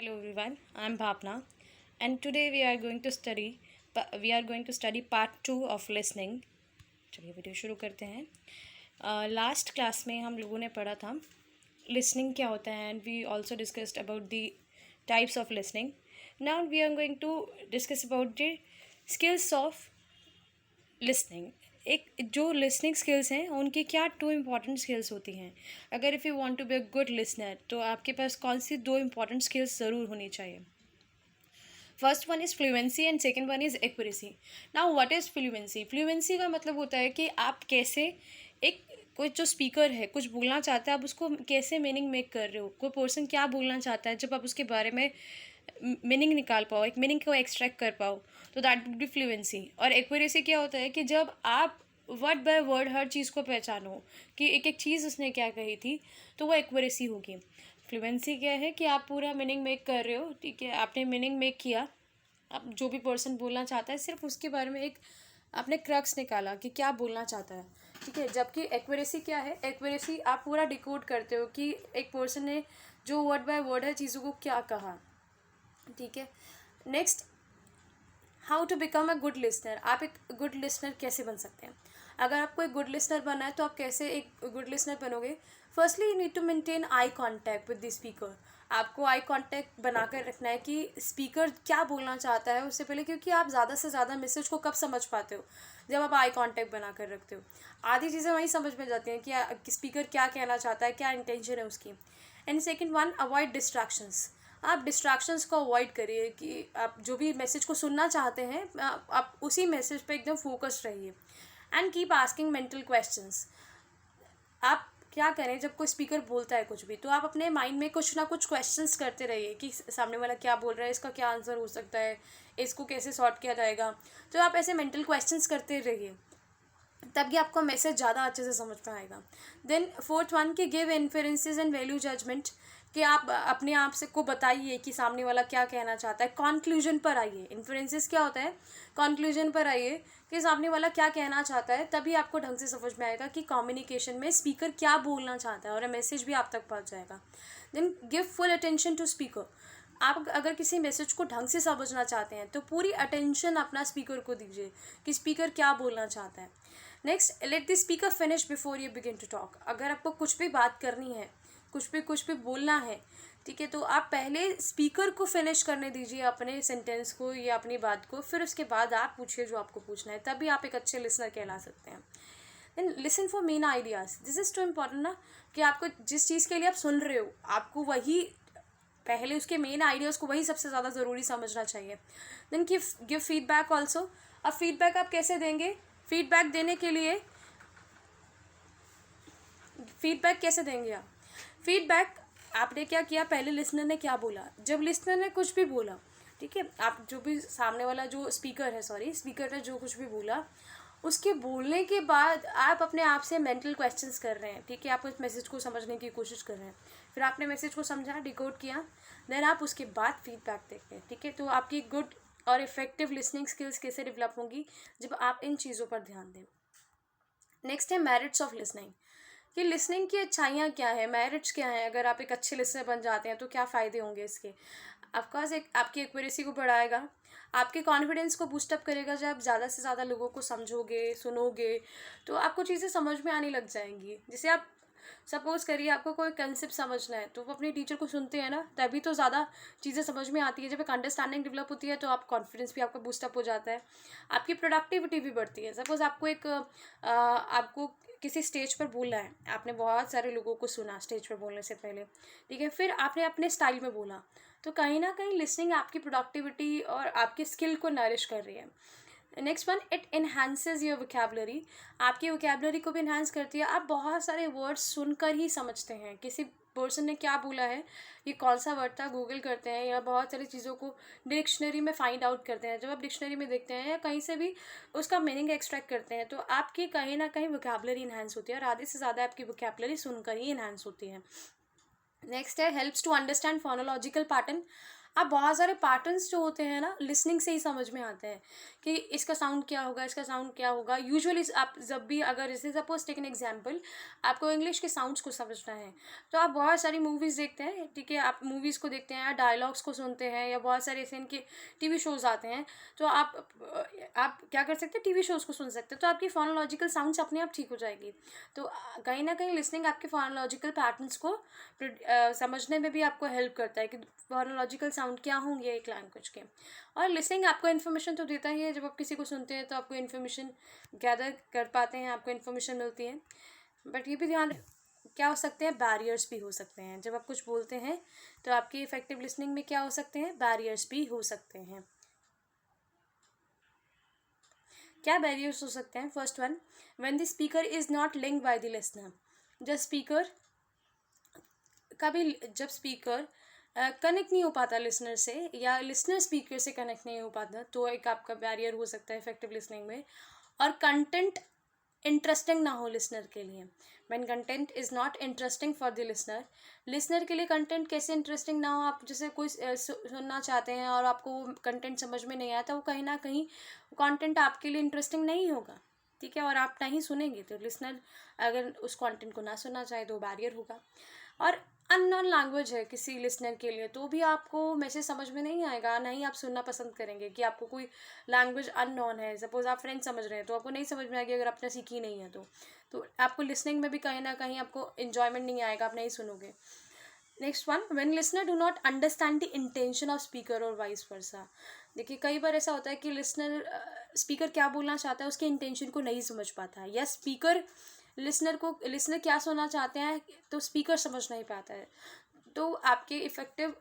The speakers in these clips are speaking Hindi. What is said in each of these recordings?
Hello everyone, I am Bhavna and today we are going to study part 2 of listening. चलिए वीडियो शुरू करते हैं। लास्ट क्लास में हम लोगों ने पढ़ा था लिसनिंग क्या होता है and we also discussed about the types of listening. Now we are going to discuss about the skills of listening. एक जो लिसनिंग स्किल्स हैं उनकी क्या टू इम्पॉर्टेंट स्किल्स होती हैं. अगर if you want to be a good listener तो आपके पास कौन सी दो इम्पॉर्टेंट स्किल्स ज़रूर होनी चाहिए. First one is fluency and second one is accuracy. Now what is fluency. Fluency का मतलब होता है कि आप कैसे एक कोई जो स्पीकर है कुछ बोलना चाहता है आप उसको कैसे मीनिंग मेक कर रहे हो. कोई पर्सन क्या बोलना चाहता है जब आप उसके बारे में मीनिंग निकाल पाओ, एक मीनिंग को एक्सट्रैक्ट कर पाओ, तो दैट वुड बी फ्लुएंसी. और एक्यूरेसी क्या होता है कि जब आप वर्ड बाय वर्ड हर चीज़ को पहचानो कि एक एक चीज़ उसने क्या कही थी, तो वो एक्यूरेसी होगी. फ्लुएंसी क्या है कि आप पूरा मीनिंग मेक कर रहे हो, ठीक है, आपने मीनिंग मेक किया, आप जो भी पर्सन बोलना चाहता है सिर्फ उसके बारे में एक आपने क्रक्स निकाला कि क्या बोलना चाहता है, ठीक है. जबकि एक्यूरेसी क्या है, एक्यूरेसी आप पूरा डिकोड करते हो कि एक पर्सन ने जो वर्ड बाय वर्ड है चीज़ों को क्या कहा, ठीक है. Next, how to become a good listener. आप एक गुड लिसनर कैसे बन सकते हैं. अगर आपको एक गुड लिसनर बनना है तो आप कैसे एक गुड लिसनर बनोगे. Firstly you need to maintain eye contact with the speaker. आपको आई कांटेक्ट बनाकर रखना है कि स्पीकर क्या बोलना चाहता है उससे पहले, क्योंकि आप ज़्यादा से ज़्यादा मैसेज को कब समझ पाते हो, जब आप आई कांटेक्ट बना कर रखते हो. आधी चीज़ें वहीं समझ में जाती हैं कि स्पीकर क्या कहना चाहता है, क्या इंटेंशन है उसकी. And second one, avoid distractions. आप डिस्ट्रैक्शंस को अवॉइड करिए कि आप जो भी मैसेज को सुनना चाहते हैं आप उसी मैसेज पे एकदम फोकस्ड रहिए. And keep asking mental questions. आप क्या करें जब कोई स्पीकर बोलता है कुछ भी, तो आप अपने माइंड में कुछ ना कुछ क्वेश्चंस करते रहिए कि सामने वाला क्या बोल रहा है, इसका क्या आंसर हो सकता है, इसको कैसे सॉर्ट किया जाएगा. तो आप ऐसे मेंटल क्वेश्चंस करते रहिए, तभी आपको मैसेज ज़्यादा अच्छे से समझ में आएगा. देन फोर्थ वन कि give inferences and value judgment. कि आप अपने आप से को बताइए कि सामने वाला क्या कहना चाहता है. कॉन्क्लूजन पर आइए. इन्फरेंसेस क्या होता है, कॉन्क्लूजन पर आइए कि सामने वाला क्या कहना चाहता है, तभी आपको ढंग से समझ में आएगा कि कम्युनिकेशन में स्पीकर क्या बोलना चाहता है और मैसेज भी आप तक पहुंच जाएगा. Then give full attention to speaker. आप अगर किसी मैसेज को ढंग से समझना चाहते हैं तो पूरी अटेंशन अपना स्पीकर को दीजिए कि स्पीकर क्या बोलना चाहता है. Next, let the speaker finish before you begin to talk. अगर आपको कुछ भी बात करनी है, कुछ भी बोलना है, ठीक है, तो आप पहले स्पीकर को फिनिश करने दीजिए अपने सेंटेंस को या अपनी बात को, फिर उसके बाद आप पूछिए जो आपको पूछना है, तभी आप एक अच्छे लिसनर कहला सकते हैं. Then listen for main ideas. This is too important ना, कि आपको जिस चीज़ के लिए आप सुन रहे हो आपको वही पहले उसके मेन आइडियाज़ को वही सबसे ज़्यादा ज़रूरी समझना चाहिए. Then give feedback also. अब फीडबैक आप कैसे देंगे. फीडबैक देने के लिए फीडबैक कैसे देंगे आप. फीडबैक आपने क्या किया, पहले लिसनर ने क्या बोला, जब लिसनर ने कुछ भी बोला, ठीक है, आप जो भी सामने वाला जो स्पीकर ने जो कुछ भी बोला, उसके बोलने के बाद आप अपने आप से मेंटल क्वेश्चंस कर रहे हैं, ठीक है, आप उस मैसेज को समझने की कोशिश कर रहे हैं. फिर आपने मैसेज को समझा, डिकोड किया, देन आप उसके बाद फीडबैक देखते हैं, ठीक है. तो आपकी गुड और इफेक्टिव लिसनिंग स्किल्स कैसे डेवलप होंगी, जब आप इन चीज़ों पर ध्यान दें. नेक्स्ट है मेरिट्स ऑफ लिसनिंग. कि लिसनिंग की अच्छाइयाँ क्या है, मेरिट्स क्या हैं. अगर आप एक अच्छे लिसनर बन जाते हैं तो क्या फ़ायदे होंगे इसके. ऑफकोर्स एक आपकी एक्यूरेसी को बढ़ाएगा, आपके कॉन्फिडेंस को बूस्टअप करेगा. जब आप ज़्यादा से ज़्यादा लोगों को समझोगे, सुनोगे, तो आपको चीज़ें समझ में आने लग जाएंगी. जैसे आप सपोज़ करिए आपको कोई कंसेप्ट समझना है तो वो अपने टीचर को सुनते हैं ना, तभी तो ज़्यादा चीज़ें समझ में आती है. जब एक अंडरस्टैंडिंग डेवलप होती है तो आप कॉन्फिडेंस भी आपका बूस्टअप हो जाता है, आपकी प्रोडक्टिविटी भी बढ़ती है. सपोज़ आपको आपको किसी स्टेज पर बोलना है, आपने बहुत सारे लोगों को सुना स्टेज पर बोलने से पहले, ठीक है, फिर आपने अपने स्टाइल में बोला, तो कहीं ना कहीं लिसनिंग आपकी प्रोडक्टिविटी और आपकी स्किल को नरिश कर रही है. Next one, it enhances your vocabulary. आपकी वोकैबुलरी को भी इन्हांस करती है. आप बहुत सारे वर्ड्स सुनकर ही समझते हैं किसी पर्सन ने क्या बोला है, ये कौन सा वर्ड था, गूगल करते हैं या बहुत सारी चीज़ों को डिक्शनरी में फाइंड आउट करते हैं. जब आप डिक्शनरी में देखते हैं या कहीं से भी उसका मीनिंग एक्सट्रैक्ट करते हैं तो आपकी कहीं ना कहीं वोकैबुलरी इन्हांस होती है, और आधे से ज़्यादा आपकी वोकैबुलरी सुनकर ही इन्हांस होती है. नेक्स्ट है helps to understand phonological pattern. आप बहुत सारे पैटर्न्स जो होते हैं ना लिसनिंग से ही समझ में आते हैं कि इसका साउंड क्या होगा, इसका साउंड क्या होगा। यूजुअली आप जब भी, अगर जैसे सपोज टेक एन एग्जांपल, आपको इंग्लिश के साउंड्स को समझना है तो आप बहुत सारी मूवीज़ देखते हैं, ठीक है, आप मूवीज़ को देखते हैं या डायलॉग्स को सुनते हैं या बहुत सारे ऐसे इनके टीवी शोज़ आते हैं, तो आप क्या कर सकते हैं, टीवी शोज़ को सुन सकते हैं, तो आपकी फोनोलॉजिकल साउंड्स अपने आप ठीक हो जाएगी। तो कहीं ना कहीं लिसनिंग आपके फोनोलॉजिकल पैटर्न्स को समझने में भी आपको हेल्प करता है कि फोनोलॉजिकल साउंड क्या होंगे एक लैंग्वेज के। और लिसनिंग आपको इन्फॉर्मेशन तो देता ही है, जब आप किसी को सुनते हैं तो आपको इन्फॉर्मेशन गैदर कर पाते हैं, आपको इन्फॉर्मेशन मिलती है। बट ये भी ध्यान, क्या हो सकते हैं, बैरियर्स भी हो सकते हैं। जब आप कुछ बोलते हैं तो आपकी इफेक्टिव लिसनिंग में क्या हो सकते हैं, बैरियर्स भी हो सकते हैं। क्या बैरियर्स हो सकते हैं? First one, when the speaker is not linked by the listener. जब स्पीकर कनेक्ट नहीं हो पाता लिसनर से, या लिसनर स्पीकर से कनेक्ट नहीं हो पाता, तो एक आपका बैरियर हो सकता है इफेक्टिव लिसनिंग में। और कंटेंट इंटरेस्टिंग ना हो लिसनर के लिए, when content is not interesting for the listener. Listener के लिए कंटेंट कैसे इंटरेस्टिंग ना हो, आप जैसे कोई सुनना चाहते हैं और आपको कंटेंट समझ में नहीं आता, वो कहीं ना कहीं कंटेंट आपके लिए इंटरेस्टिंग नहीं होगा, ठीक है, और आप नहीं सुनेंगे, तो लिसनर अगर उस कंटेंट को ना सुनना चाहे तो बैरियर होगा। और अननोन लैंग्वेज है किसी लिसनर के लिए, तो भी आपको मैसेज समझ में नहीं आएगा, नहीं आप सुनना पसंद करेंगे। कि आपको कोई लैंग्वेज अननोन है, सपोज आप फ्रेंच समझ रहे हैं तो आपको नहीं समझ में आएगी अगर आपने सीखी नहीं है तो आपको लिसनिंग में भी कहीं ना कहीं आपको इन्जॉयमेंट नहीं आएगा, आप नहीं सुनोगे। Next one, when listener do not understand the intention of speaker और वाइस वर्सा। देखिए कई बार ऐसा होता है कि लिसनर स्पीकर क्या बोलना चाहता है उसके इंटेंशन को नहीं समझ पाता है, या लिसनर क्या सुनना चाहते हैं तो स्पीकर समझ नहीं पाता है। तो आपके इफ़ेक्टिव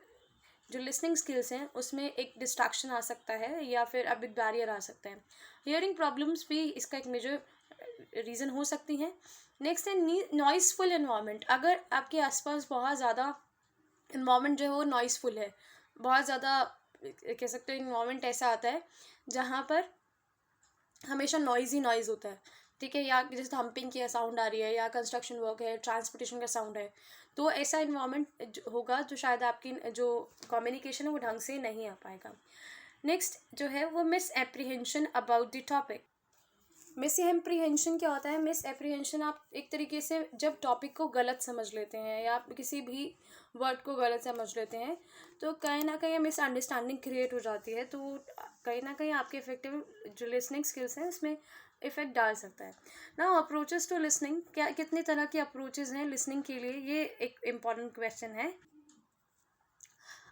जो लिसनिंग स्किल्स हैं उसमें एक डिस्ट्रैक्शन आ सकता है, या फिर अब एक बैरियर आ सकता है। हियरिंग प्रॉब्लम्स भी इसका एक मेजर रीज़न हो सकती हैं। नेक्स्ट है नॉइसफुल इन्वायरमेंट। अगर आपके आसपास बहुत ज़्यादा इन्वायरमेंट जो है वो नॉइसफुल है, बहुत ज़्यादा कह सकते हो इन्वायरमेंट ऐसा आता है जहाँ पर हमेशा नॉइज़ ही नॉइज़ होता है, ठीक है, या जैसे हम्पिंग की साउंड आ रही है, या कंस्ट्रक्शन वर्क है, ट्रांसपोर्टेशन का साउंड है, तो ऐसा इन्वायरमेंट होगा जो शायद आपकी जो कम्युनिकेशन है वो ढंग से नहीं आ पाएगा। नेक्स्ट जो है वो miss apprehension about the topic. Miss apprehension क्या होता है? मिस एप्रीहेंशन, आप एक तरीके से जब टॉपिक को गलत समझ लेते हैं या आप किसी भी वर्ड को गलत समझ लेते हैं तो कहीं ना कहीं मिसअंडरस्टैंडिंग क्रिएट हो जाती है, तो कहीं ना कहीं आपके इफेक्टिव जो लिसनिंग स्किल्स हैं उसमें इफेक्ट डाल सकता है ना। अप्रोचेस टू लिसनिंग, क्या कितनी तरह की अप्रोचेस हैं लिसनिंग के लिए, ये एक इम्पॉर्टेंट क्वेश्चन है।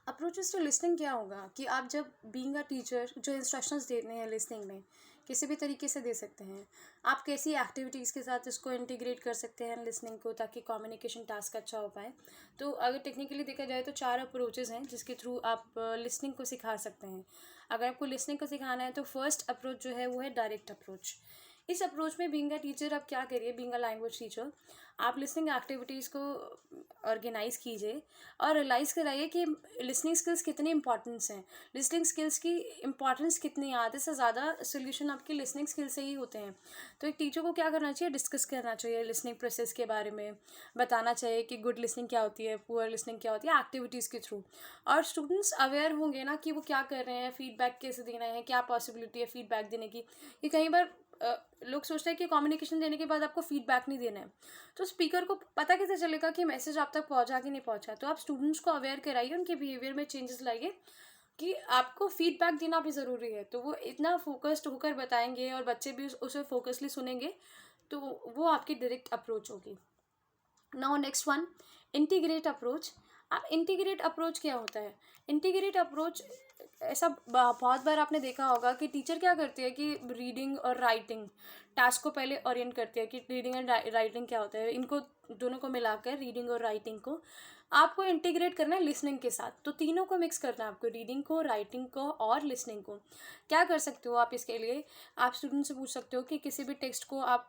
अप्रोचेस टू लिसनिंग क्या होगा कि आप जब बीइंग अ टीचर जो इंस्ट्रक्शंस देते हैं लिसनिंग में किसी भी तरीके से दे सकते हैं। आप कैसी एक्टिविटीज़ के साथ इसको इंटीग्रेट कर सकते हैं लिसनिंग को, ताकि कम्युनिकेशन टास्क अच्छा हो पाए। तो अगर टेक्निकली देखा जाए तो 4 अप्रोचेस हैं जिसके थ्रू आप लिसनिंग को सिखा सकते हैं। अगर आपको लिसनिंग को सिखाना है तो फर्स्ट अप्रोच जो है वो है डायरेक्ट अप्रोच। इस अप्रोच में बीइंग अ टीचर आप क्या करिए, बीइंग अ लैंग्वेज टीचर आप लिसनिंग एक्टिविटीज़ को ऑर्गेनाइज कीजिए और रियलाइज़ कराइए कि लिसनिंग स्किल्स कितनी इंपॉर्टेंस हैं, लिसनिंग स्किल्स की इंपॉर्टेंस कितनी है। आधे से ज़्यादा सोल्यूशन आपकी लिसनिंग स्किल से ही होते हैं। तो एक टीचर को क्या करना चाहिए, डिस्कस करना चाहिए लिसनिंग प्रोसेस के बारे में, बताना चाहिए कि गुड लिसनिंग क्या होती है, पुअर लिसनिंग क्या होती है, एक्टिविटीज़ के थ्रू। और स्टूडेंट्स अवेयर होंगे ना कि वो क्या कर रहे हैं, फीडबैक कैसे देना है, क्या पॉसिबिलिटी है फीडबैक देने की। कि कई बार लोग सोचते हैं कि कम्युनिकेशन देने के बाद आपको फीडबैक नहीं देना है, तो स्पीकर को पता कैसे चलेगा कि मैसेज आप तक पहुंचा कि नहीं पहुंचा। तो आप स्टूडेंट्स को अवेयर कराइए, उनके बिहेवियर में चेंजेस लाइए कि आपको फीडबैक देना भी ज़रूरी है। तो वो इतना फोकस्ड होकर बताएंगे और बच्चे भी उसे फोकसली सुनेंगे, तो वो आपकी डायरेक्ट अप्रोच होगी। Now next one, integrate approach. अब इंटीग्रेट अप्रोच क्या होता है? इंटीग्रेट अप्रोच ऐसा बहुत बार आपने देखा होगा कि टीचर क्या करती है कि रीडिंग और राइटिंग टास्क को पहले ओरिएंट करती है कि रीडिंग एंड राइटिंग क्या होता है, इनको दोनों को मिलाकर रीडिंग और राइटिंग को आपको इंटीग्रेट करना है लिसनिंग के साथ। तो तीनों को मिक्स करना है आपको, रीडिंग को, राइटिंग को और लिसनिंग को। क्या कर सकते हो आप इसके लिए? आप स्टूडेंट से पूछ सकते हो कि किसी भी टेक्स्ट को आप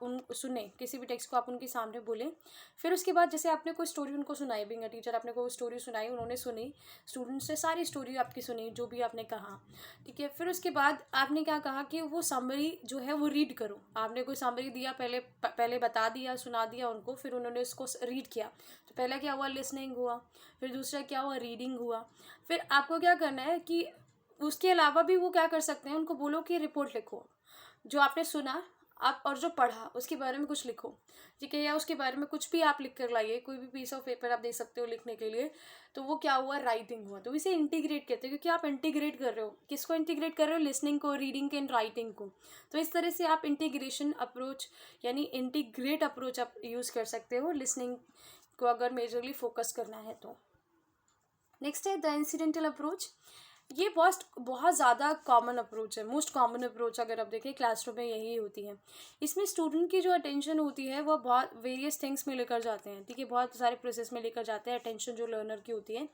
किसी भी टेक्स्ट को आप उनके सामने बोलें। फिर उसके बाद जैसे आपने कोई स्टोरी उनको सुनाई, बीइंग अ टीचर आपने कोई स्टोरी सुनाई, उन्होंने सुनी, स्टूडेंट्स ने सारी स्टोरी आपकी सुनी जो भी आपने कहा, ठीक है। फिर उसके बाद आपने क्या कहा कि वो समरी जो है वो रीड करो। आपने कोई समरी दिया, पहले बता दिया, सुना दिया उनको, फिर उन्होंने उसको रीड किया। तो पहला क्या हुआ, लिसनिंग हुआ, हुआ, फिर दूसरा क्या हुआ, रीडिंग हुआ। फिर आपको क्या करना है कि उसके अलावा भी वो क्या कर सकते हैं, उनको बोलो कि रिपोर्ट लिखो, जो आपने सुना आप और जो पढ़ा उसके बारे में कुछ लिखो, ठीक है, या उसके बारे में कुछ भी आप लिख कर लाइए, कोई भी पीस ऑफ पेपर आप दे सकते हो लिखने के लिए। तो वो क्या हुआ, राइटिंग हुआ। तो इसे इंटीग्रेट कहते हैं, क्योंकि आप इंटीग्रेट कर रहे हो, किसको इंटीग्रेट कर रहे हो, लिसनिंग को, रीडिंग के एंड राइटिंग को। तो इस तरह से आप इंटीग्रेशन अप्रोच यानी इंटीग्रेट अप्रोच आप यूज़ कर सकते हो लिसनिंग को अगर मेजरली फोकस करना है तो। नेक्स्ट है द इंसिडेंटल अप्रोच। ये बहुत ज़्यादा कॉमन अप्रोच है, मोस्ट कॉमन अप्रोच अगर आप देखें क्लासरूम में यही होती है। इसमें स्टूडेंट की जो अटेंशन होती है वो बहुत वेरियस थिंग्स में लेकर जाते हैं, ठीक है, बहुत सारे प्रोसेस में लेकर जाते हैं अटेंशन जो लर्नर की होती है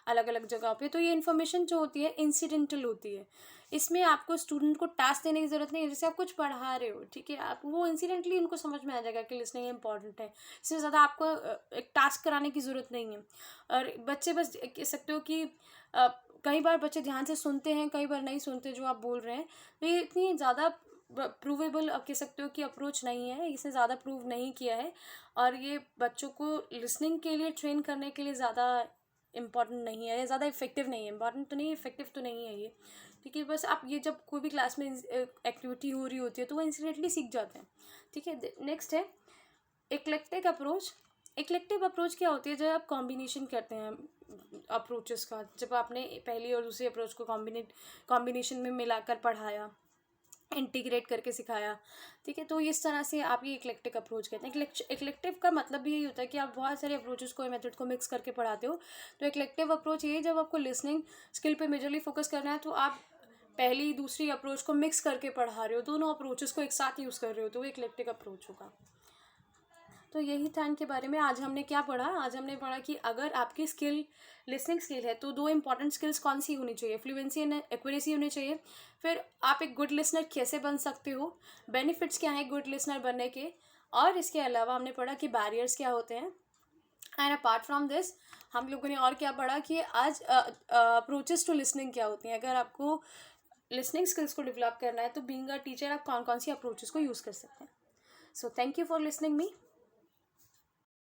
अलग अलग जगह पे। तो ये इन्फॉर्मेशन जो होती है इंसिडेंटल होती है। इसमें आपको स्टूडेंट को टास्क देने की ज़रूरत नहीं है, जैसे आप कुछ पढ़ा रहे हो, ठीक है, आप वो इंसिडेंटली उनको समझ में आ जाएगा कि लिसनिंग इंपॉर्टेंट है। इससे ज़्यादा आपको एक टास्क कराने की ज़रूरत नहीं है। और बच्चे बस कह सकते हो कि कई बार बच्चे ध्यान से सुनते हैं, कई बार नहीं सुनते जो आप बोल रहे हैं। तो ये इतनी ज़्यादा प्रूवेबल आप कह सकते हो कि अप्रोच नहीं है, इसे ज़्यादा प्रूव नहीं किया है, और ये बच्चों को लिसनिंग के लिए ट्रेन करने के लिए ज़्यादा इम्पॉर्टेंट नहीं है, ज़्यादा इफेक्टिव नहीं है। इम्पॉर्टेंट तो नहीं है, इफेक्टिव तो नहीं है ये, ठीक है। बस आप ये जब कोई भी क्लास में एक्टिविटी हो रही होती है तो वो इंसिडेंटली सीख जाते हैं, ठीक है। नेक्स्ट है इक्लेक्टिक अप्रोच। इक्लेक्टिव अप्रोच क्या होती है, जब आप कॉम्बिनेशन करते हैं अप्रोचेस का, जब आपने पहली और दूसरी अप्रोच को कॉम्बिनेशन में मिलाकर पढ़ाया, इंटीग्रेट करके सिखाया, ठीक है, तो इस तरह से आप ये इक्लेक्टिक अप्रोच कहते हैं। इक्लेक्टिव का मतलब भी यही होता है कि आप बहुत सारे अप्रोचेस को, मेथड को मिक्स करके पढ़ाते हो। तो इक्लेक्टिव अप्रोच ये, जब आपको लिसनिंग स्किल पे मेजरली फोकस करना है तो आप पहली दूसरी अप्रोच को मिक्स करके पढ़ा रहे हो, दोनों अप्रोचेस को एक साथ यूज़ कर रहे हो, तो वो इक्लेक्टिक अप्रोच होगा। तो यही था इनके बारे में। आज हमने क्या पढ़ा, आज हमने पढ़ा कि अगर आपकी स्किल लिसनिंग स्किल है तो दो इंपॉर्टेंट स्किल्स कौन सी होनी चाहिए, फ्लुएंसी एंड एक्यूरेसी होनी चाहिए। फिर आप एक गुड लिसनर कैसे बन सकते हो, बेनिफिट्स क्या हैं गुड लिसनर बनने के, और इसके अलावा हमने पढ़ा कि बैरियर्स क्या होते हैं। एंड अपार्ट फ्रॉम दिस हम लोगों ने और क्या पढ़ा कि आज अप्रोचेस टू लिसनिंग क्या होती हैं। अगर आपको लिसनिंग स्किल्स को डेवलप करना है तो बीइंग अ टीचर आप कौन कौन सी अप्रोचेस को यूज़ कर सकते हैं। So thank you for listening me.